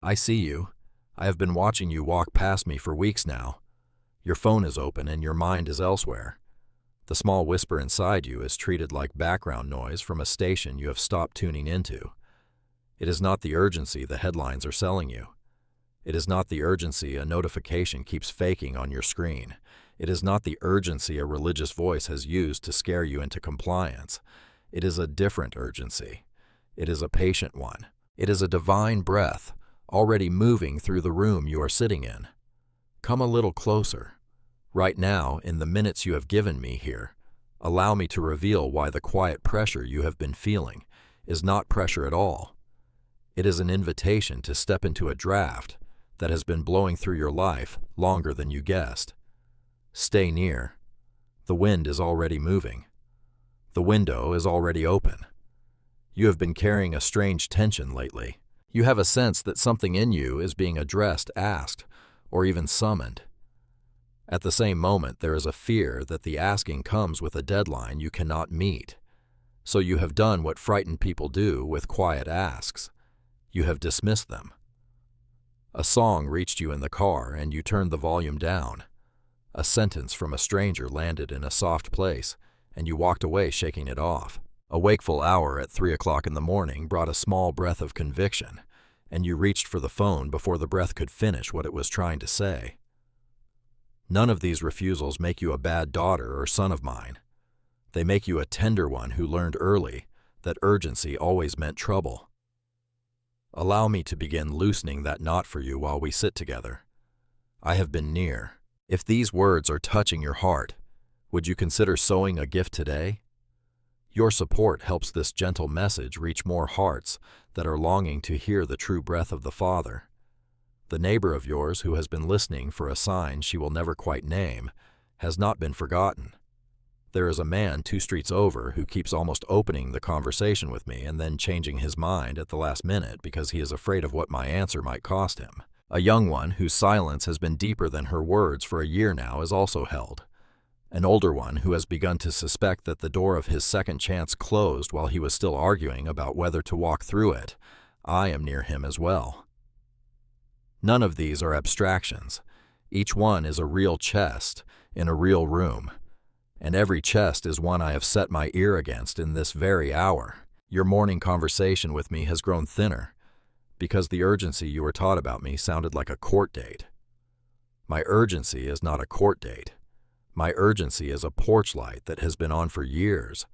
I see you. I have been watching you walk past me for weeks now. Your phone is open and your mind is elsewhere. The small whisper inside you is treated like background noise from a station you have stopped tuning into. It is not the urgency the headlines are selling you. It is not the urgency a notification keeps faking on your screen. It is not the urgency a religious voice has used to scare you into compliance. It is a different urgency. It is a patient one. It is a divine breath, already moving through the room you are sitting in. Come a little closer. Right now, in the minutes you have given me here, allow me to reveal why the quiet pressure you have been feeling is not pressure at all. It is an invitation to step into a draft that has been blowing through your life longer than you guessed. Stay near. The wind is already moving. The window is already open. You have been carrying a strange tension lately. You have a sense that something in you is being addressed, asked, or even summoned. At the same moment, there is a fear that the asking comes with a deadline you cannot meet. So you have done what frightened people do with quiet asks. You have dismissed them. A song reached you in the car and you turned the volume down. A sentence from a stranger landed in a soft place and you walked away shaking it off. A wakeful hour at 3 o'clock in the morning brought a small breath of conviction, and you reached for the phone before the breath could finish what it was trying to say. None of these refusals make you a bad daughter or son of mine. They make you a tender one who learned early that urgency always meant trouble. Allow me to begin loosening that knot for you while we sit together. I have been near. If these words are touching your heart, would you consider sowing a gift today? Your support helps this gentle message reach more hearts that are longing to hear the true breath of the Father. The neighbor of yours who has been listening for a sign she will never quite name has not been forgotten. There is a man 2 streets over who keeps almost opening the conversation with me and then changing his mind at the last minute because he is afraid of what my answer might cost him. A young one whose silence has been deeper than her words for a year now is also held. An older one who has begun to suspect that the door of his second chance closed while he was still arguing about whether to walk through it. I am near him as well. None of these are abstractions. Each one is a real chest in a real room. And every chest is one I have set my ear against in this very hour. Your morning conversation with me has grown thinner because the urgency you were taught about me sounded like a court date. My urgency is not a court date. My urgency is a porch light that has been on for years.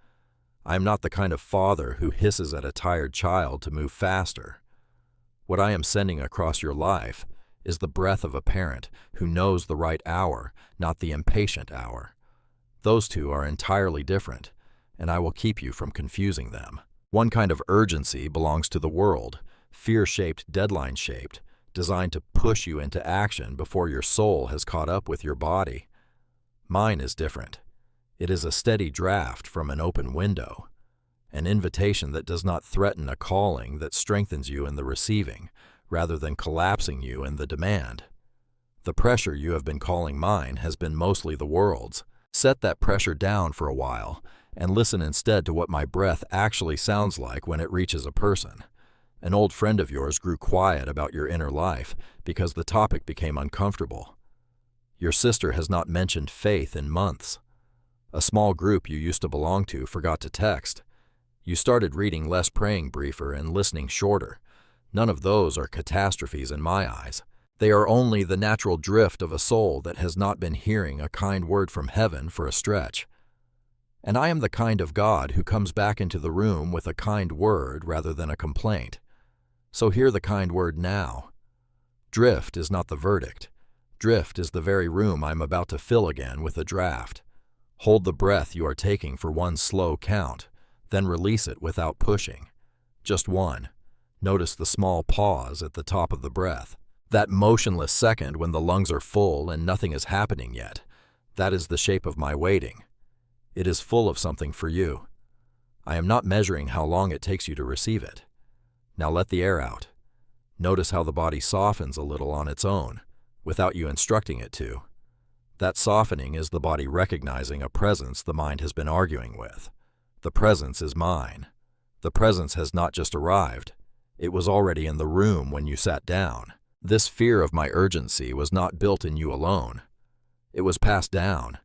I am not the kind of father who hisses at a tired child to move faster. What I am sending across your life is the breath of a parent who knows the right hour, not the impatient hour. Those two are entirely different, and I will keep you from confusing them. One kind of urgency belongs to the world, fear-shaped, deadline-shaped, designed to push you into action before your soul has caught up with your body. Mine is different. It is a steady draft from an open window, an invitation that does not threaten a calling that strengthens you in the receiving, rather than collapsing you in the demand. The pressure you have been calling mine has been mostly the world's. Set that pressure down for a while, and listen instead to what my breath actually sounds like when it reaches a person. An old friend of yours grew quiet about your inner life because the topic became uncomfortable. Your sister has not mentioned faith in months. A small group you used to belong to forgot to text. You started reading less praying briefer and listening shorter. None of those are catastrophes in my eyes. They are only the natural drift of a soul that has not been hearing a kind word from heaven for a stretch. And I am the kind of God who comes back into the room with a kind word rather than a complaint. So hear the kind word now. Drift is not the verdict. Drift is the very room I am about to fill again with a draft. Hold the breath you are taking for one slow count, then release it without pushing. Just one. Notice the small pause at the top of the breath. That motionless second when the lungs are full and nothing is happening yet. That is the shape of my waiting. It is full of something for you. I am not measuring how long it takes you to receive it. Now let the air out. Notice how the body softens a little on its own, without you instructing it to. That softening is the body recognizing a presence the mind has been arguing with. The presence is mine. The presence has not just arrived. It was already in the room when you sat down. This fear of my urgency was not built in you alone. It was passed down.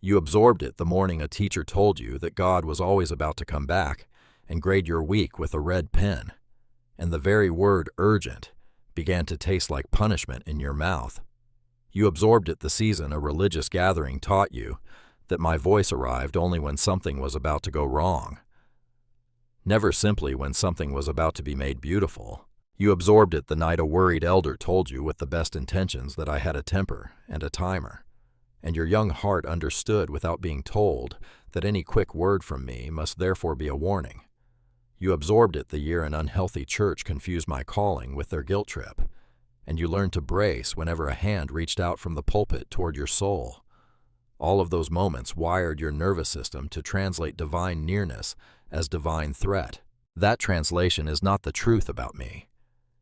You absorbed it the morning a teacher told you that God was always about to come back and grade your week with a red pen, and the very word urgent began to taste like punishment in your mouth. You absorbed it the season a religious gathering taught you that my voice arrived only when something was about to go wrong, never simply when something was about to be made beautiful. You absorbed it the night a worried elder told you with the best intentions that I had a temper and a timer, and your young heart understood without being told that any quick word from me must therefore be a warning. You absorbed it the year an unhealthy church confused my calling with their guilt trip, and you learned to brace whenever a hand reached out from the pulpit toward your soul. All of those moments wired your nervous system to translate divine nearness as divine threat. That translation is not the truth about me.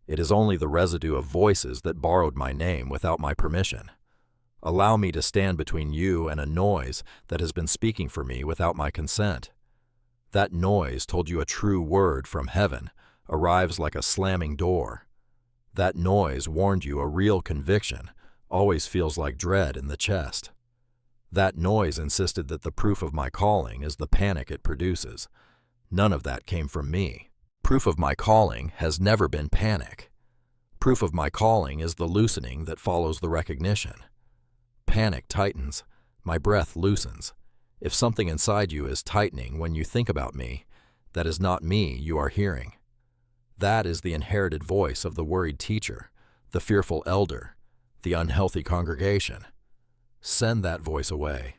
It is only the residue of voices that borrowed my name without my permission. Allow me to stand between you and a noise that has been speaking for me without my consent. That noise told you a true word from heaven arrives like a slamming door. That noise warned you a real conviction always feels like dread in the chest. That noise insisted that the proof of my calling is the panic it produces. None of that came from me. Proof of my calling has never been panic. Proof of my calling is the loosening that follows the recognition. Panic tightens, my breath loosens. If something inside you is tightening when you think about me, that is not me you are hearing. That is the inherited voice of the worried teacher, the fearful elder, the unhealthy congregation. Send that voice away.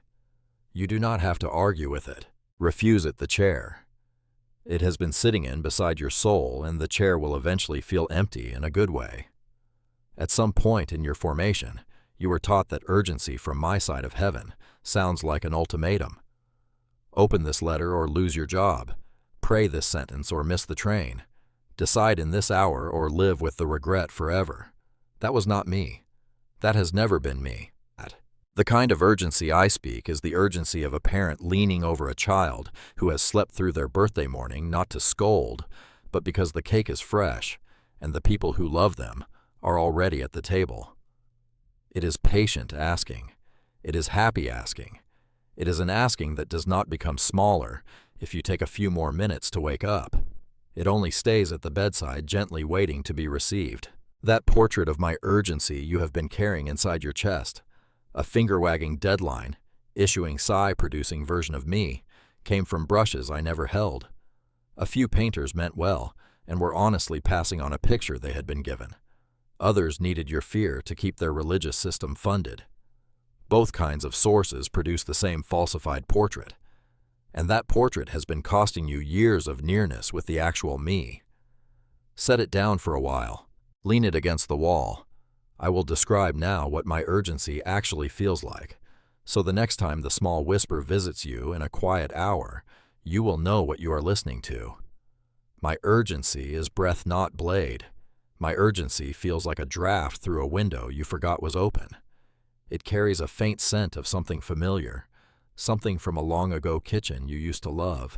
You do not have to argue with it. Refuse it the chair. It has been sitting in beside your soul, and the chair will eventually feel empty in a good way. At some point in your formation, you were taught that urgency from my side of heaven sounds like an ultimatum. Open this letter or lose your job. Pray this sentence or miss the train. Decide in this hour or live with the regret forever. That was not me. That has never been me. The kind of urgency I speak is the urgency of a parent leaning over a child who has slept through their birthday morning not to scold, but because the cake is fresh and the people who love them are already at the table. It is patient asking. It is happy asking. It is an asking that does not become smaller if you take a few more minutes to wake up. It only stays at the bedside gently waiting to be received. That portrait of my urgency you have been carrying inside your chest, a finger-wagging deadline, issuing sigh-producing version of me, came from brushes I never held. A few painters meant well and were honestly passing on a picture they had been given. Others needed your fear to keep their religious system funded. Both kinds of sources produce the same falsified portrait, and that portrait has been costing you years of nearness with the actual me. Set it down for a while. Lean it against the wall. I will describe now what my urgency actually feels like, so the next time the small whisper visits you in a quiet hour, you will know what you are listening to. My urgency is breath not blade. My urgency feels like a draft through a window you forgot was open. It carries a faint scent of something familiar, something from a long-ago kitchen you used to love.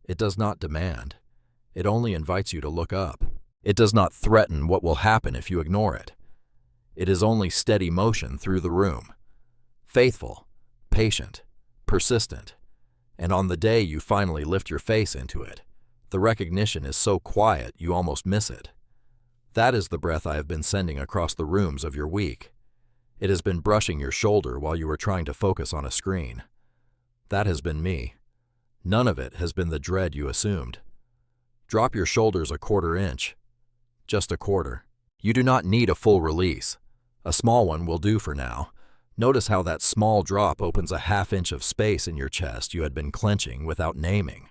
It does not demand. It only invites you to look up. It does not threaten what will happen if you ignore it. It is only steady motion through the room. Faithful, patient, persistent. And on the day you finally lift your face into it, the recognition is so quiet you almost miss it. That is the breath I have been sending across the rooms of your week. It has been brushing your shoulder while you were trying to focus on a screen. That has been me. None of it has been the dread you assumed. Drop your shoulders a quarter inch. Just a quarter. You do not need a full release. A small one will do for now. Notice how that small drop opens a half-inch of space in your chest you had been clenching without naming.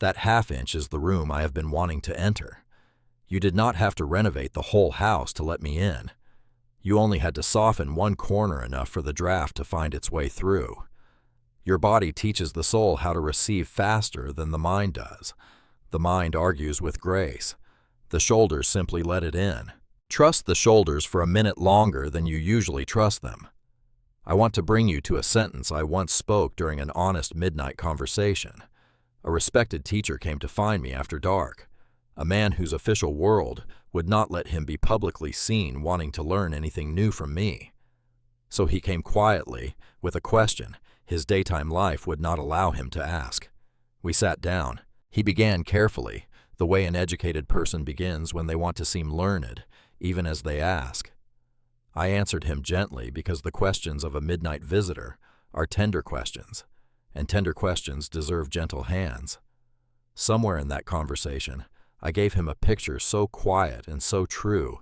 That half-inch is the room I have been wanting to enter. You did not have to renovate the whole house to let me in. You only had to soften one corner enough for the draft to find its way through. Your body teaches the soul how to receive faster than the mind does. The mind argues with grace. The shoulders simply let it in. Trust the shoulders for a minute longer than you usually trust them. I want to bring you to a sentence I once spoke during an honest midnight conversation. A respected teacher came to find me after dark. a man whose official world would not let him be publicly seen wanting to learn anything new from me. So he came quietly, with a question his daytime life would not allow him to ask. We sat down. He began carefully, the way an educated person begins when they want to seem learned, even as they ask. I answered him gently because the questions of a midnight visitor are tender questions, and tender questions deserve gentle hands. Somewhere in that conversation, I gave him a picture so quiet and so true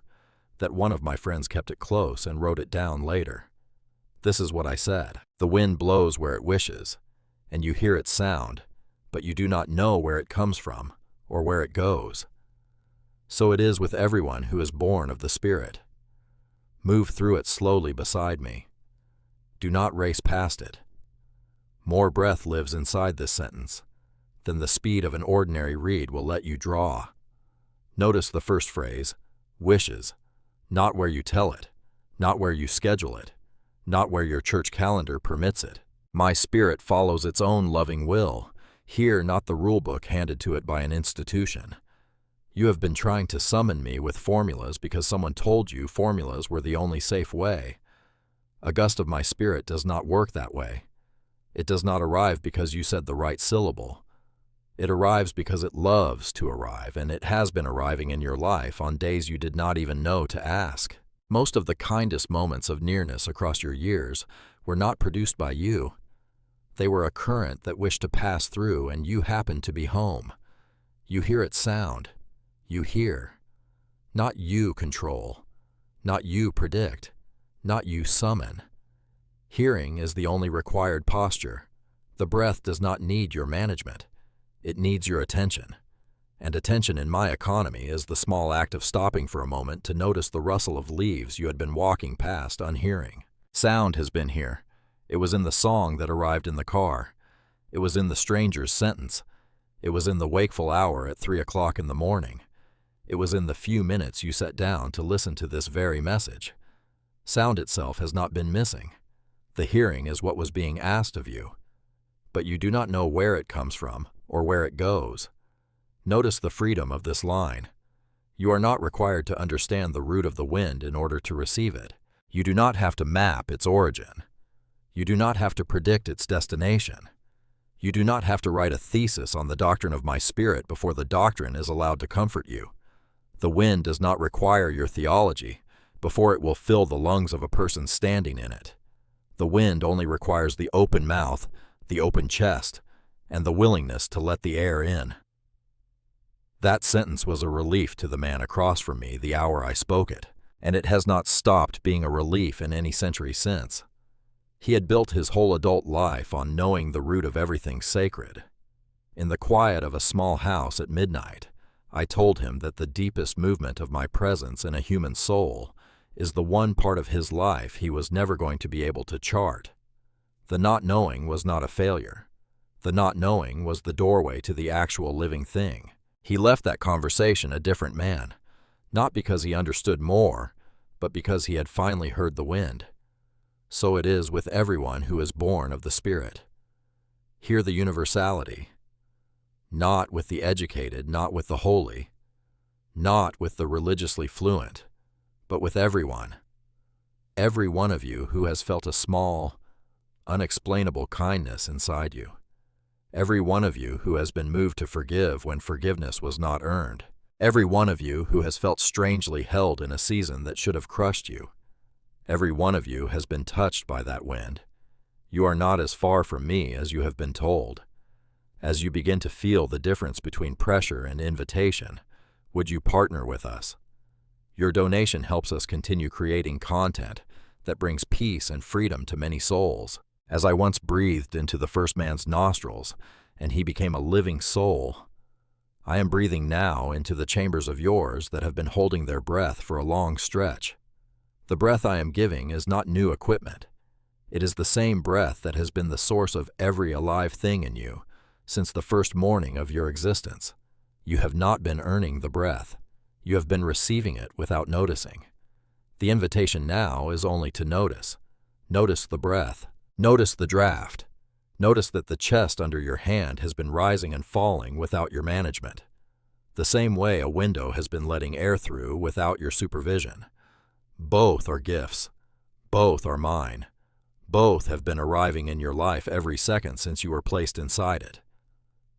that one of my friends kept it close and wrote it down later. This is what I said. The wind blows where it wishes, and you hear its sound, but you do not know where it comes from or where it goes. So it is with everyone who is born of the Spirit. Move through it slowly beside me. Do not race past it. More breath lives inside this sentence than the speed of an ordinary reed will let you draw. Notice the first phrase, wishes, not where you tell it, not where you schedule it, not where your church calendar permits it. My spirit follows its own loving will, here not the rule book handed to it by an institution. You have been trying to summon me with formulas because someone told you formulas were the only safe way. A gust of my spirit does not work that way. It does not arrive because you said the right syllable. It arrives because it loves to arrive, and it has been arriving in your life on days you did not even know to ask. Most of the kindest moments of nearness across your years were not produced by you. They were a current that wished to pass through, and you happened to be home. You hear its sound. You hear. Not you control. Not you predict. Not you summon. Hearing is the only required posture. The breath does not need your management. It needs your attention. And attention in my economy is the small act of stopping for a moment to notice the rustle of leaves you had been walking past unhearing. Sound has been here. It was in the song that arrived in the car. It was in the stranger's sentence. It was in the wakeful hour at 3 o'clock in the morning. It was in the few minutes you sat down to listen to this very message. Sound itself has not been missing. The hearing is what was being asked of you. But you do not know where it comes from or where it goes. Notice the freedom of this line. You are not required to understand the route of the wind in order to receive it. You do not have to map its origin. You do not have to predict its destination. You do not have to write a thesis on the doctrine of my spirit before the doctrine is allowed to comfort you. The wind does not require your theology before it will fill the lungs of a person standing in it. The wind only requires the open mouth, the open chest, and the willingness to let the air in. That sentence was a relief to the man across from me the hour I spoke it, and it has not stopped being a relief in any century since. He had built his whole adult life on knowing the root of everything sacred. In the quiet of a small house at midnight, I told him that the deepest movement of my presence in a human soul is the one part of his life he was never going to be able to chart. The not knowing was not a failure. The not knowing was the doorway to the actual living thing. He left that conversation a different man, not because he understood more, but because he had finally heard the wind. So it is with everyone who is born of the Spirit. Hear the universality. Not with the educated, not with the holy, not with the religiously fluent, but with everyone. Every one of you who has felt a small, unexplainable kindness inside you. Every one of you who has been moved to forgive when forgiveness was not earned. Every one of you who has felt strangely held in a season that should have crushed you. Every one of you has been touched by that wind. You are not as far from me as you have been told. As you begin to feel the difference between pressure and invitation, would you partner with us? Your donation helps us continue creating content that brings peace and freedom to many souls. As I once breathed into the first man's nostrils, and he became a living soul, I am breathing now into the chambers of yours that have been holding their breath for a long stretch. The breath I am giving is not new equipment. It is the same breath that has been the source of every alive thing in you since the first morning of your existence. You have not been earning the breath. You have been receiving it without noticing. The invitation now is only to notice. Notice the breath. Notice the draft. Notice that the chest under your hand has been rising and falling without your management. the same way a window has been letting air through without your supervision. Both are gifts. Both are mine. Both have been arriving in your life every second since you were placed inside it.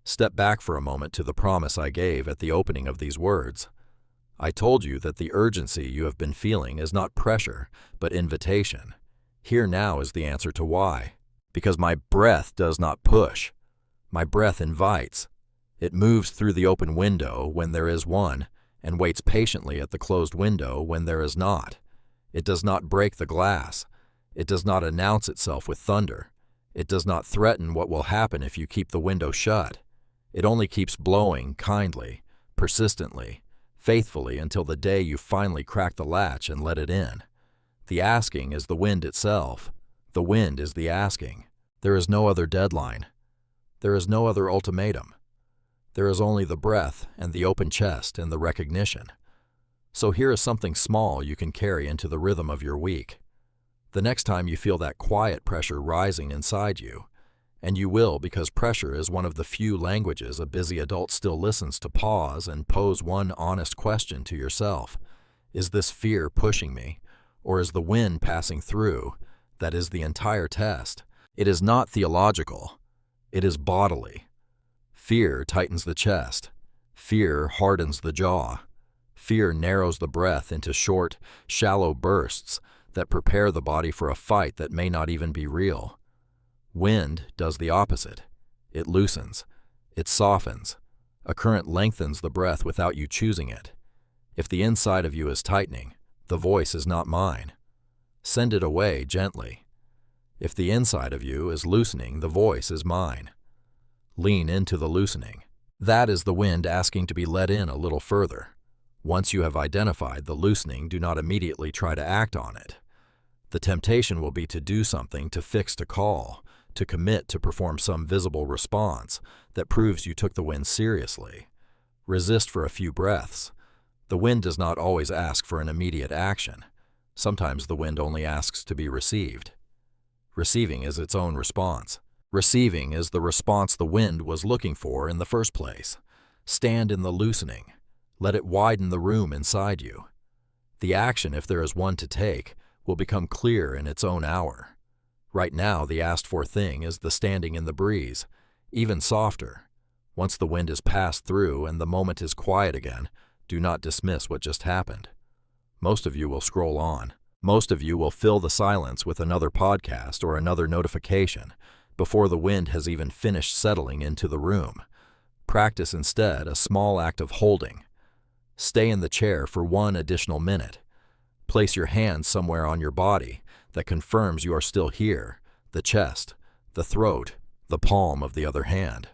Step back for a moment to the promise I gave at the opening of these words. I told you that the urgency you have been feeling is not pressure, but invitation. Here now is the answer to why. Because my breath does not push. My breath invites. It moves through the open window when there is one, and waits patiently at the closed window when there is not. It does not break the glass. It does not announce itself with thunder. It does not threaten what will happen if you keep the window shut. It only keeps blowing kindly, persistently, faithfully until the day you finally crack the latch and let it in. The asking is the wind itself. The wind is the asking. There is no other deadline. There is no other ultimatum. There is only the breath and the open chest and the recognition. So here is something small you can carry into the rhythm of your week. The next time you feel that quiet pressure rising inside you, and you will because pressure is one of the few languages a busy adult still listens to, pause and pose one honest question to yourself. Is this fear pushing me, or is the wind passing through? That is the entire test. It is not theological. It is bodily. Fear tightens the chest. Fear hardens the jaw. Fear narrows the breath into short, shallow bursts that prepare the body for a fight that may not even be real. Wind does the opposite. It loosens. It softens. A current lengthens the breath without you choosing it. If the inside of you is tightening, the voice is not mine. Send it away gently. If the inside of you is loosening, the voice is mine. Lean into the loosening. That is the wind asking to be let in a little further. Once you have identified the loosening, do not immediately try to act on it. The temptation will be to do something, to fix, to call, to commit, to perform some visible response that proves you took the wind seriously. Resist for a few breaths. The wind does not always ask for an immediate action. Sometimes the wind only asks to be received. Receiving is its own response. Receiving is the response the wind was looking for in the first place. Stand in the loosening. Let it widen the room inside you. The action, if there is one to take, will become clear in its own hour. Right now, the asked-for thing is the standing in the breeze, even softer. Once the wind is passed through and the moment is quiet again, do not dismiss what just happened. Most of you will scroll on. Most of you will fill the silence with another podcast or another notification before the wind has even finished settling into the room. Practice instead a small act of holding. Stay in the chair for one additional minute. Place your hand somewhere on your body that confirms you are still here, the chest, the throat, the palm of the other hand.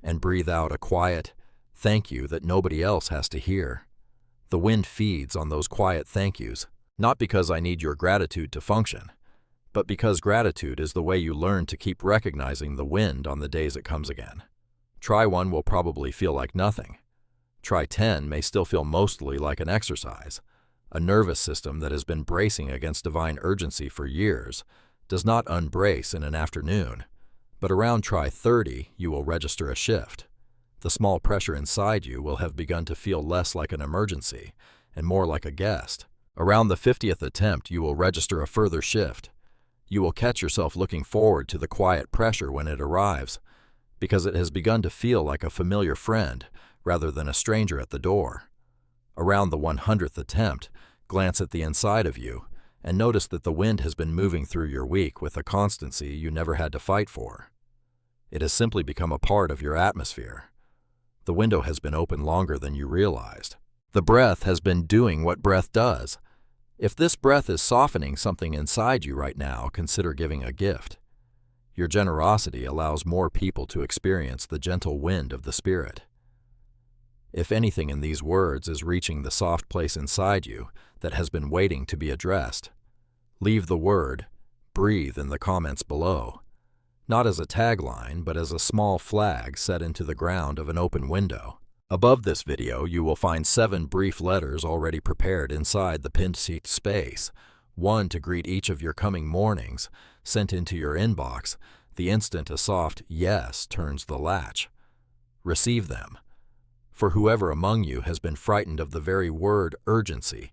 And breathe out a quiet thank you that nobody else has to hear. The wind feeds on those quiet thank yous, not because I need your gratitude to function, but because gratitude is the way you learn to keep recognizing the wind on the days it comes again. Try one will probably feel like nothing. Try 10 may still feel mostly like an exercise. A nervous system that has been bracing against divine urgency for years does not unbrace in an afternoon, but around try 30 you will register a shift. The small pressure inside you will have begun to feel less like an emergency and more like a guest. Around the 50th attempt you will register a further shift. You will catch yourself looking forward to the quiet pressure when it arrives, because it has begun to feel like a familiar friend rather than a stranger at the door. Around the 100th attempt, glance at the inside of you and notice that the wind has been moving through your week with a constancy you never had to fight for. It has simply become a part of your atmosphere. The window has been open longer than you realized. The breath has been doing what breath does. If this breath is softening something inside you right now, consider giving a gift. Your generosity allows more people to experience the gentle wind of the Spirit. If anything in these words is reaching the soft place inside you that has been waiting to be addressed, leave the word, breathe in the comments below, not as a tagline, but as a small flag set into the ground of an open window. Above this video, you will find 7 brief letters already prepared inside the pinned seat space, one to greet each of your coming mornings, sent into your inbox the instant a soft yes turns the latch. Receive them. For whoever among you has been frightened of the very word urgency,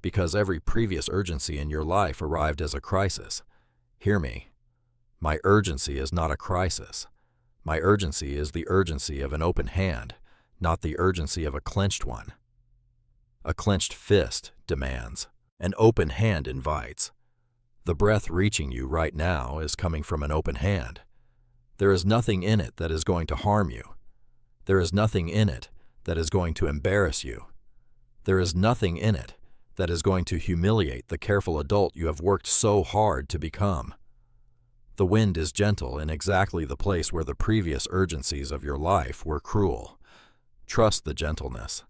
because every previous urgency in your life arrived as a crisis. Hear me. My urgency is not a crisis. My urgency is the urgency of an open hand, not the urgency of a clenched one. A clenched fist demands. An open hand invites. The breath reaching you right now is coming from an open hand. There is nothing in it that is going to harm you. There is nothing in it that is going to embarrass you. There is nothing in it that is going to humiliate the careful adult you have worked so hard to become. The wind is gentle in exactly the place where the previous urgencies of your life were cruel. Trust the gentleness.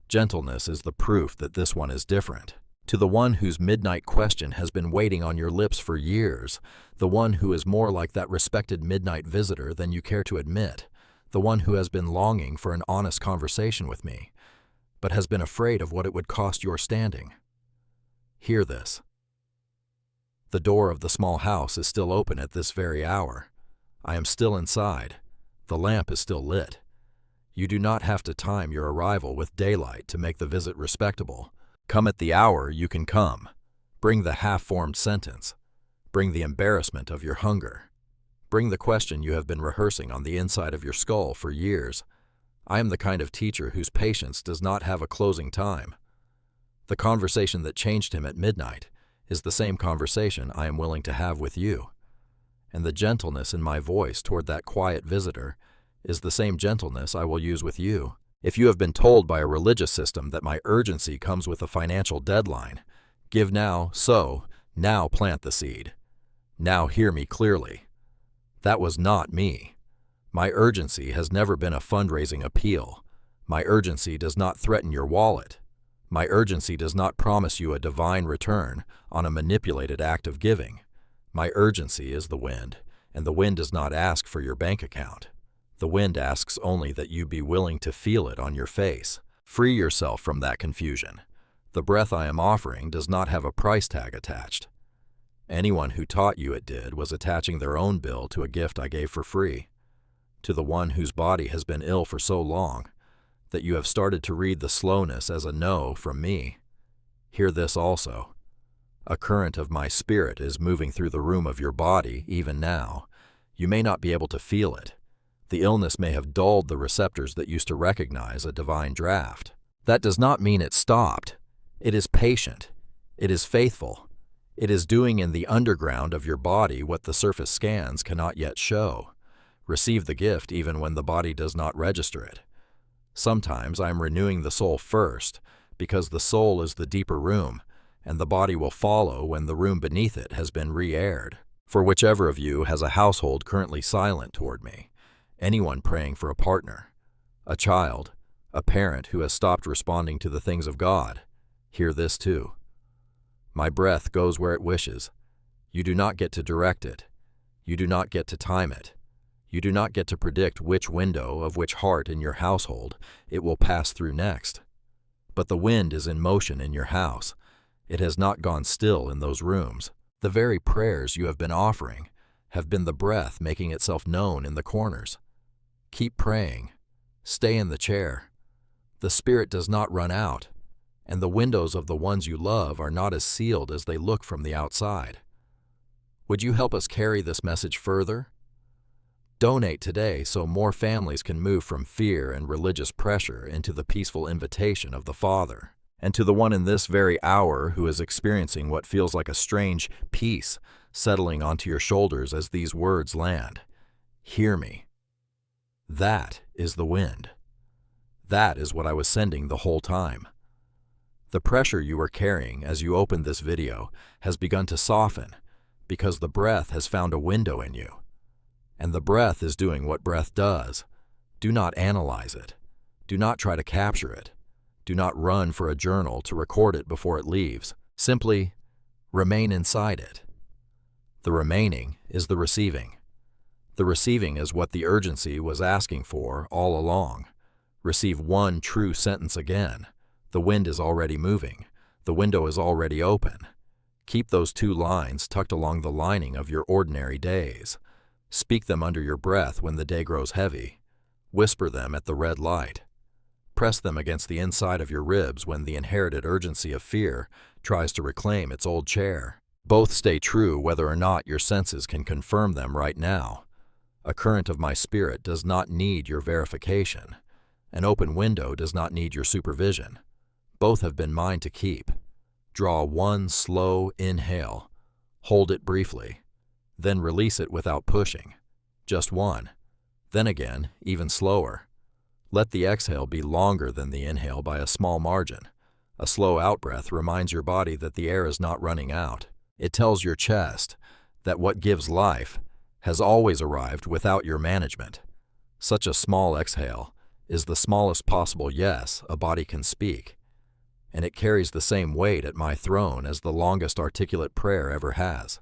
Gentleness is the proof that this one is different. To the one whose midnight question has been waiting on your lips for years, the one who is more like that respected midnight visitor than you care to admit, the one who has been longing for an honest conversation with me, but has been afraid of what it would cost your standing. Hear this. The door of the small house is still open at this very hour. I am still inside. The lamp is still lit. You do not have to time your arrival with daylight to make the visit respectable. Come at the hour you can come. Bring the half-formed sentence. Bring the embarrassment of your hunger. Bring the question you have been rehearsing on the inside of your skull for years. I am the kind of teacher whose patience does not have a closing time. The conversation that changed him at midnight is the same conversation I am willing to have with you. And the gentleness in my voice toward that quiet visitor is the same gentleness I will use with you. If you have been told by a religious system that my urgency comes with a financial deadline, give now, sow, now plant the seed. Now hear me clearly. That was not me. My urgency has never been a fundraising appeal. My urgency does not threaten your wallet. My urgency does not promise you a divine return on a manipulated act of giving. My urgency is the wind, and the wind does not ask for your bank account. The wind asks only that you be willing to feel it on your face. Free yourself from that confusion. The breath I am offering does not have a price tag attached. Anyone who taught you it did was attaching their own bill to a gift I gave for free. To the one whose body has been ill for so long that you have started to read the slowness as a no from me, hear this also. A current of my spirit is moving through the room of your body even now. You may not be able to feel it. The illness may have dulled the receptors that used to recognize a divine draft. That does not mean it stopped. It is patient. It is faithful. It is doing in the underground of your body what the surface scans cannot yet show. Receive the gift even when the body does not register it. Sometimes I am renewing the soul first, because the soul is the deeper room, and the body will follow when the room beneath it has been re-aired. For whichever of you has a household currently silent toward me, anyone praying for a partner, a child, a parent who has stopped responding to the things of God, hear this too. My breath goes where it wishes. You do not get to direct it. You do not get to time it. You do not get to predict which window of which heart in your household it will pass through next. But the wind is in motion in your house. It has not gone still in those rooms. The very prayers you have been offering have been the breath making itself known in the corners. Keep praying. Stay in the chair. The Spirit does not run out, and the windows of the ones you love are not as sealed as they look from the outside. Would you help us carry this message further? Donate today so more families can move from fear and religious pressure into the peaceful invitation of the Father. And to the one in this very hour who is experiencing what feels like a strange peace settling onto your shoulders as these words land, hear me. That is the wind. That is what I was sending the whole time. The pressure you were carrying as you opened this video has begun to soften because the breath has found a window in you. And the breath is doing what breath does. Do not analyze it. Do not try to capture it. Do not run for a journal to record it before it leaves. Simply remain inside it. The remaining is the receiving. The receiving is what the urgency was asking for all along. Receive one true sentence again. The wind is already moving. The window is already open. Keep those two lines tucked along the lining of your ordinary days. Speak them under your breath when the day grows heavy. Whisper them at the red light. Press them against the inside of your ribs when the inherited urgency of fear tries to reclaim its old chair. Both stay true whether or not your senses can confirm them right now. A current of my spirit does not need your verification. An open window does not need your supervision. Both have been mine to keep. Draw one slow inhale. Hold it briefly. Then release it without pushing. Just one. Then again, even slower. Let the exhale be longer than the inhale by a small margin. A slow out-breath reminds your body that the air is not running out. It tells your chest that what gives life has always arrived without your management. Such a small exhale is the smallest possible yes a body can speak, and it carries the same weight at my throne as the longest articulate prayer ever has.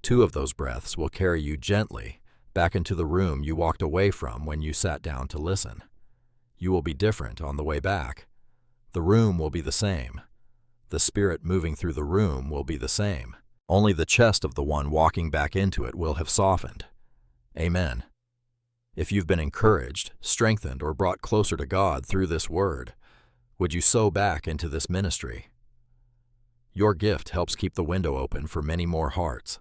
2 of those breaths will carry you gently back into the room you walked away from when you sat down to listen. You will be different on the way back. The room will be the same. The spirit moving through the room will be the same. Only the chest of the one walking back into it will have softened. Amen. If you've been encouraged, strengthened, or brought closer to God through this word, would you sow back into this ministry? Your gift helps keep the window open for many more hearts.